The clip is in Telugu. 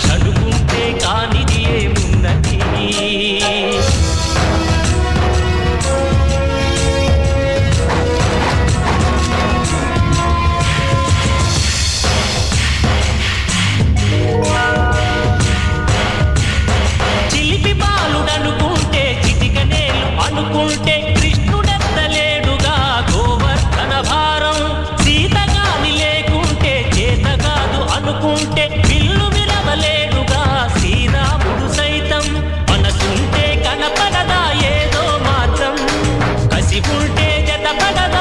మనిషి అనుకుంటే కానిది ఏమున్నది. చిలిపి బాలుడనుకుంటే చిటికనేలు అనుకుంటే కృష్ణుడెత్తలేడుగా గోవర్ధన భారం. సీతగాని లేకుంటే చేత కాదు అనుకుంటే విల్లు విరవలేడుగా శ్రీరాముడు సైతం. మనసుంటే కనపడదా ఏదో మాత్రం, కసి ఉంటే జతపడదా